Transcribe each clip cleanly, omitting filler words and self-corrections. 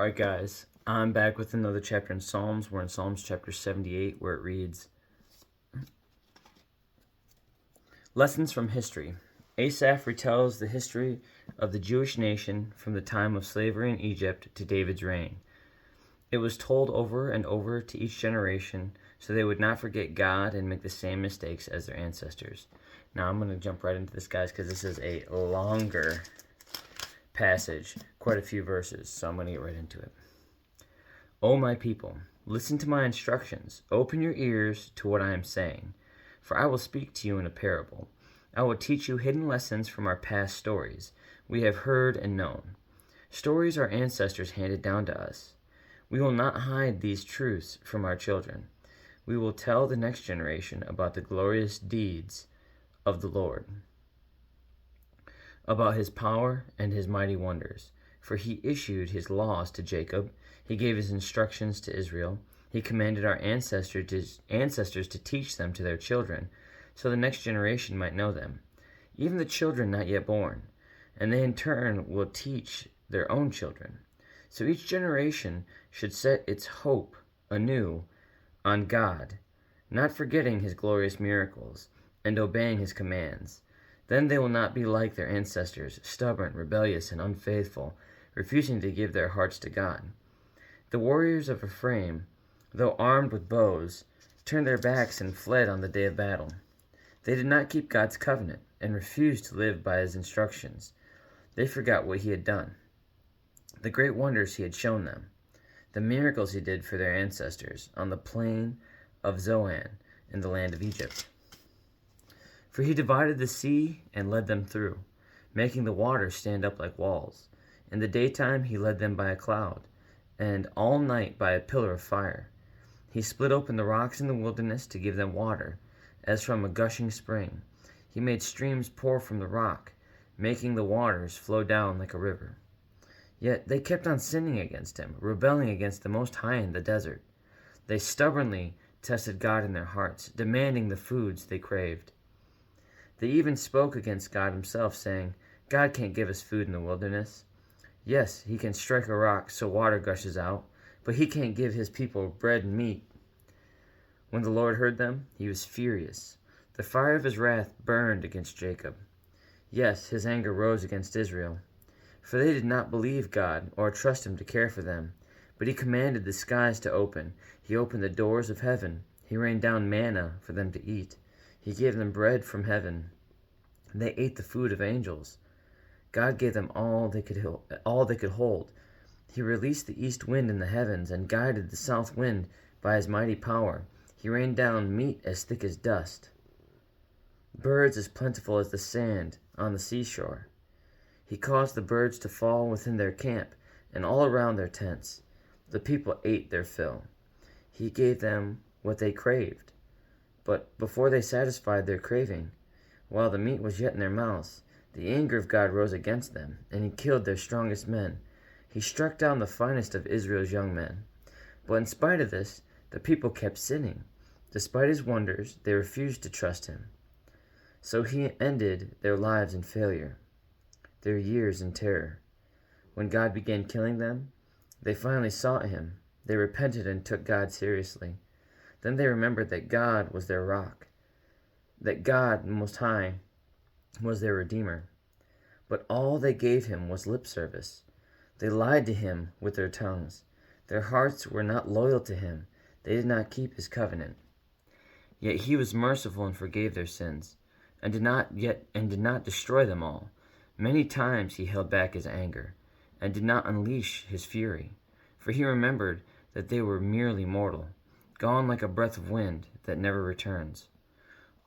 Alright, guys, I'm back with another chapter in Psalms. We're in Psalms chapter 78, where it reads, Lessons from History. Asaph retells the history of the Jewish nation from the time of slavery in Egypt to David's reign. It was told over and over to each generation so they would not forget God and make the same mistakes as their ancestors. Now I'm going to jump right into this, guys, because this is a longer passage, quite a few verses, so I'm going to get right into it. O my people, listen to my instructions. Open your ears to what I am saying, for I will speak to you in a parable. I will teach you hidden lessons from our past stories we have heard and known. Stories our ancestors handed down to us. We will not hide these truths from our children. We will tell the next generation about the glorious deeds of the Lord, about his power and his mighty wonders. For he issued his laws to Jacob, he gave his instructions to Israel. He commanded our ancestors to teach them to their children, so the next generation might know them, even the children not yet born, and they in turn will teach their own children. So each generation should set its hope anew on God, not forgetting his glorious miracles, and obeying his commands. Then they will not be like their ancestors, stubborn, rebellious, and unfaithful, refusing to give their hearts to God. The warriors of Ephraim, though armed with bows, turned their backs and fled on the day of battle. They did not keep God's covenant and refused to live by his instructions. They forgot what he had done, the great wonders he had shown them, the miracles he did for their ancestors on the plain of Zoan in the land of Egypt. For he divided the sea and led them through, making the waters stand up like walls. In the daytime he led them by a cloud, and all night by a pillar of fire. He split open the rocks in the wilderness to give them water, as from a gushing spring. He made streams pour from the rock, making the waters flow down like a river. Yet they kept on sinning against him, rebelling against the Most High in the desert. They stubbornly tested God in their hearts, demanding the foods they craved. They even spoke against God himself, saying, God can't give us food in the wilderness. Yes, he can strike a rock so water gushes out, but he can't give his people bread and meat. When the Lord heard them, he was furious. The fire of his wrath burned against Jacob. Yes, his anger rose against Israel. For they did not believe God or trust him to care for them. But he commanded the skies to open. He opened the doors of heaven. He rained down manna for them to eat. He gave them bread from heaven. They ate the food of angels. God gave them all they could hold. He released the east wind in the heavens and guided the south wind by his mighty power. He rained down meat as thick as dust, birds as plentiful as the sand on the seashore. He caused the birds to fall within their camp and all around their tents. The people ate their fill. He gave them what they craved. But before they satisfied their craving, while the meat was yet in their mouths, the anger of God rose against them, and he killed their strongest men. He struck down the finest of Israel's young men. But in spite of this, the people kept sinning. Despite his wonders, they refused to trust him. So he ended their lives in failure, their years in terror. When God began killing them, they finally sought him. They repented and took God seriously. Then they remembered that God was their rock, that God Most High was their Redeemer. But all they gave him was lip service. They lied to him with their tongues. Their hearts were not loyal to him. They did not keep his covenant. Yet he was merciful and forgave their sins, and did not destroy them all. Many times he held back his anger, and did not unleash his fury, for he remembered that they were merely mortal, gone like a breath of wind that never returns.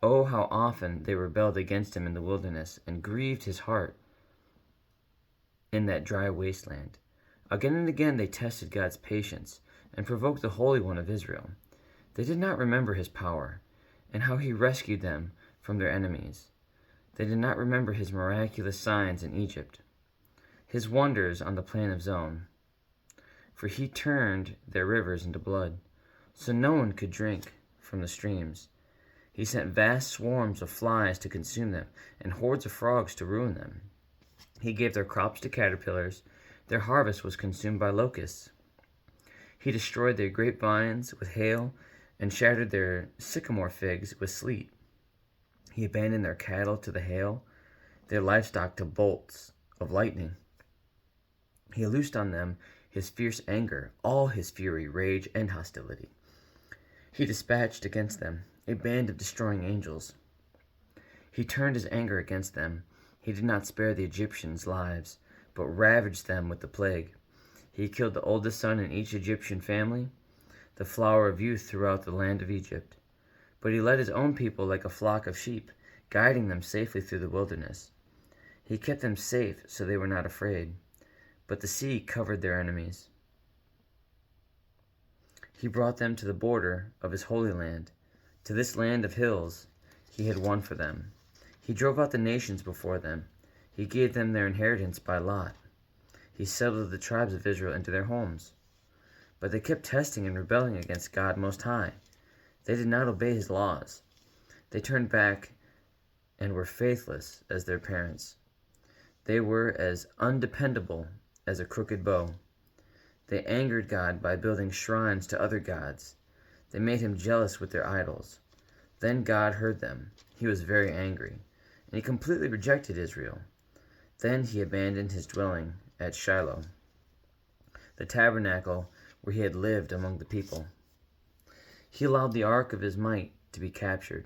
Oh, how often they rebelled against him in the wilderness, and grieved his heart in that dry wasteland. Again and again they tested God's patience, and provoked the Holy One of Israel. They did not remember his power, and how he rescued them from their enemies. They did not remember his miraculous signs in Egypt, his wonders on the plain of Zoan. For he turned their rivers into blood, so no one could drink from the streams. He sent vast swarms of flies to consume them, and hordes of frogs to ruin them. He gave their crops to caterpillars, Their harvest was consumed by locusts. He destroyed their grapevines with hail and shattered their sycamore figs with sleet. He abandoned their cattle to the hail, their livestock to bolts of lightning. He loosed on them his fierce anger, all his fury, rage, and hostility. He dispatched against them a band of destroying angels. He turned his anger against them. He did not spare the Egyptians' lives, but ravaged them with the plague. He killed the oldest son in each Egyptian family, the flower of youth throughout the land of Egypt. But he led his own people like a flock of sheep, guiding them safely through the wilderness. He kept them safe so they were not afraid, but the sea covered their enemies. He brought them to the border of his holy land, to this land of hills he had won for them. He drove out the nations before them. He gave them their inheritance by lot. He settled the tribes of Israel into their homes. But they kept testing and rebelling against God Most High. They did not obey his laws. They turned back and were faithless as their parents. They were as undependable as a crooked bow. They angered God by building shrines to other gods. They made him jealous with their idols. Then God heard them. He was very angry, and he completely rejected Israel. Then he abandoned his dwelling at Shiloh, the tabernacle where he had lived among the people. He allowed the ark of his might to be captured.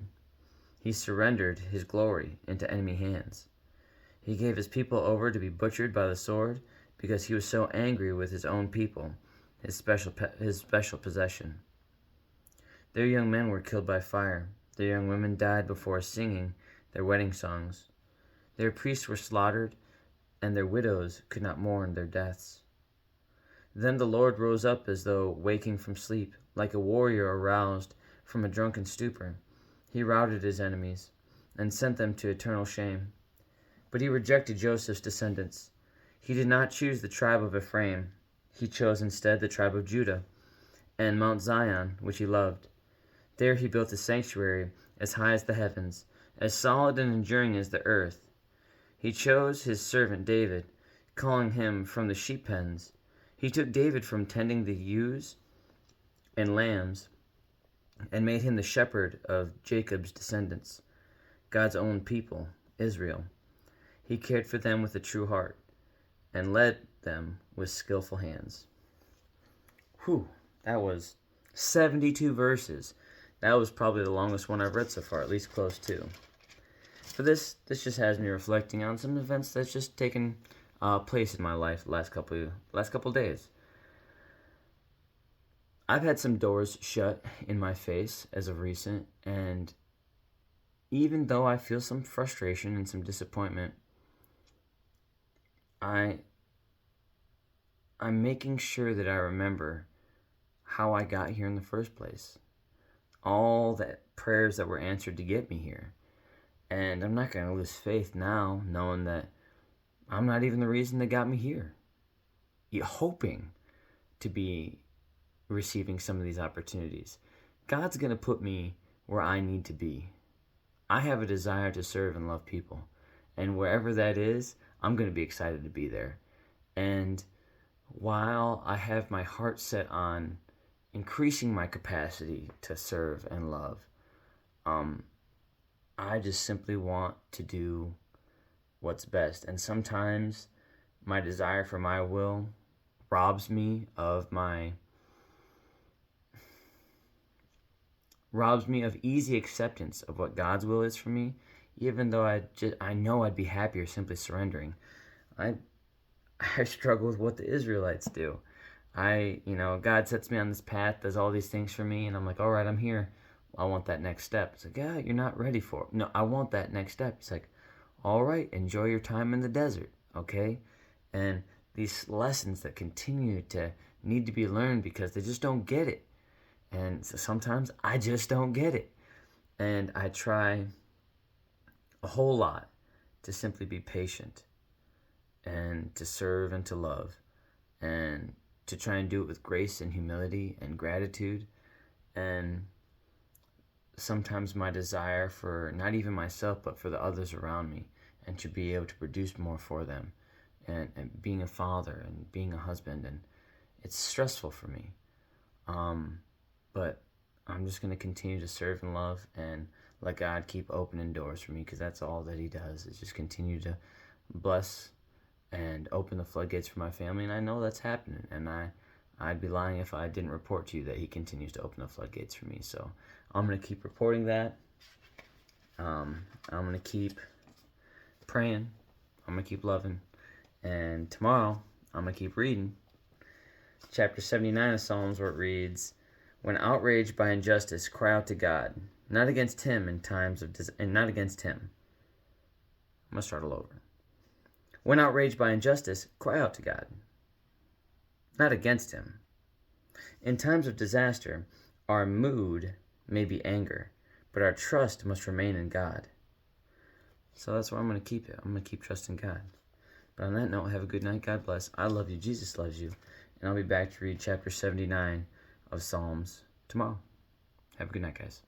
He surrendered his glory into enemy hands. He gave his people over to be butchered by the sword because he was so angry with his own people, his special possession. Their young men were killed by fire. Their young women died before singing their wedding songs. Their priests were slaughtered, and their widows could not mourn their deaths. Then the Lord rose up as though waking from sleep, like a warrior aroused from a drunken stupor. He routed his enemies and sent them to eternal shame. But he rejected Joseph's descendants. He did not choose the tribe of Ephraim. He chose instead the tribe of Judah and Mount Zion, which he loved. There he built a sanctuary as high as the heavens, as solid and enduring as the earth. He chose his servant David, calling him from the sheep pens. He took David from tending the ewes and lambs and made him the shepherd of Jacob's descendants, God's own people, Israel. He cared for them with a true heart and led them with skillful hands. Whew, that was 72 verses. That was probably the longest one I've read so far, at least close to. For this just has me reflecting on some events that's just taken place in my life the last couple days. I've had some doors shut in my face as of recent, and even though I feel some frustration and some disappointment, I'm making sure that I remember how I got here in the first place. All the prayers that were answered to get me here. And I'm not going to lose faith now, knowing that I'm not even the reason that got me here. You're hoping to be receiving some of these opportunities. God's going to put me where I need to be. I have a desire to serve and love people. And wherever that is, I'm going to be excited to be there. And while I have my heart set on increasing my capacity to serve and love, I just simply want to do what's best. And sometimes my desire for my will robs me of easy acceptance of what God's will is for me, even though I know I'd be happier simply surrendering. I struggle with what the Israelites do. God sets me on this path, does all these things for me, and I'm like, all right, I'm here. I want that next step. It's like, yeah, you're not ready for it. No, I want that next step. It's like, all right, enjoy your time in the desert, okay? And these lessons that continue to need to be learned because they just don't get it. And so sometimes I just don't get it. And I try a whole lot to simply be patient and to serve and to love and to try and do it with grace and humility and gratitude. And sometimes my desire for not even myself but for the others around me and to be able to produce more for them and being a father and being a husband, and it's stressful for me. But I'm just going to continue to serve and love and let God keep opening doors for me, because that's all that he does, is just continue to bless and open the floodgates for my family. And I know that's happening, and I'd be lying if I didn't report to you that he continues to open the floodgates for me. So I'm going to keep reporting that. I'm going to keep praying. I'm going to keep loving. And tomorrow, I'm going to keep reading. Chapter 79 of Psalms, where it reads, "When outraged by injustice, cry out to God, not against him in times of and not against him." I'm going to start all over. "When outraged by injustice, cry out to God, not against him. In times of disaster, our mood may be anger, but our trust must remain in God." So that's where I'm going to keep it. I'm going to keep trusting God. But on that note, have a good night. God bless. I love you. Jesus loves you. And I'll be back to read chapter 79 of Psalms tomorrow. Have a good night, guys.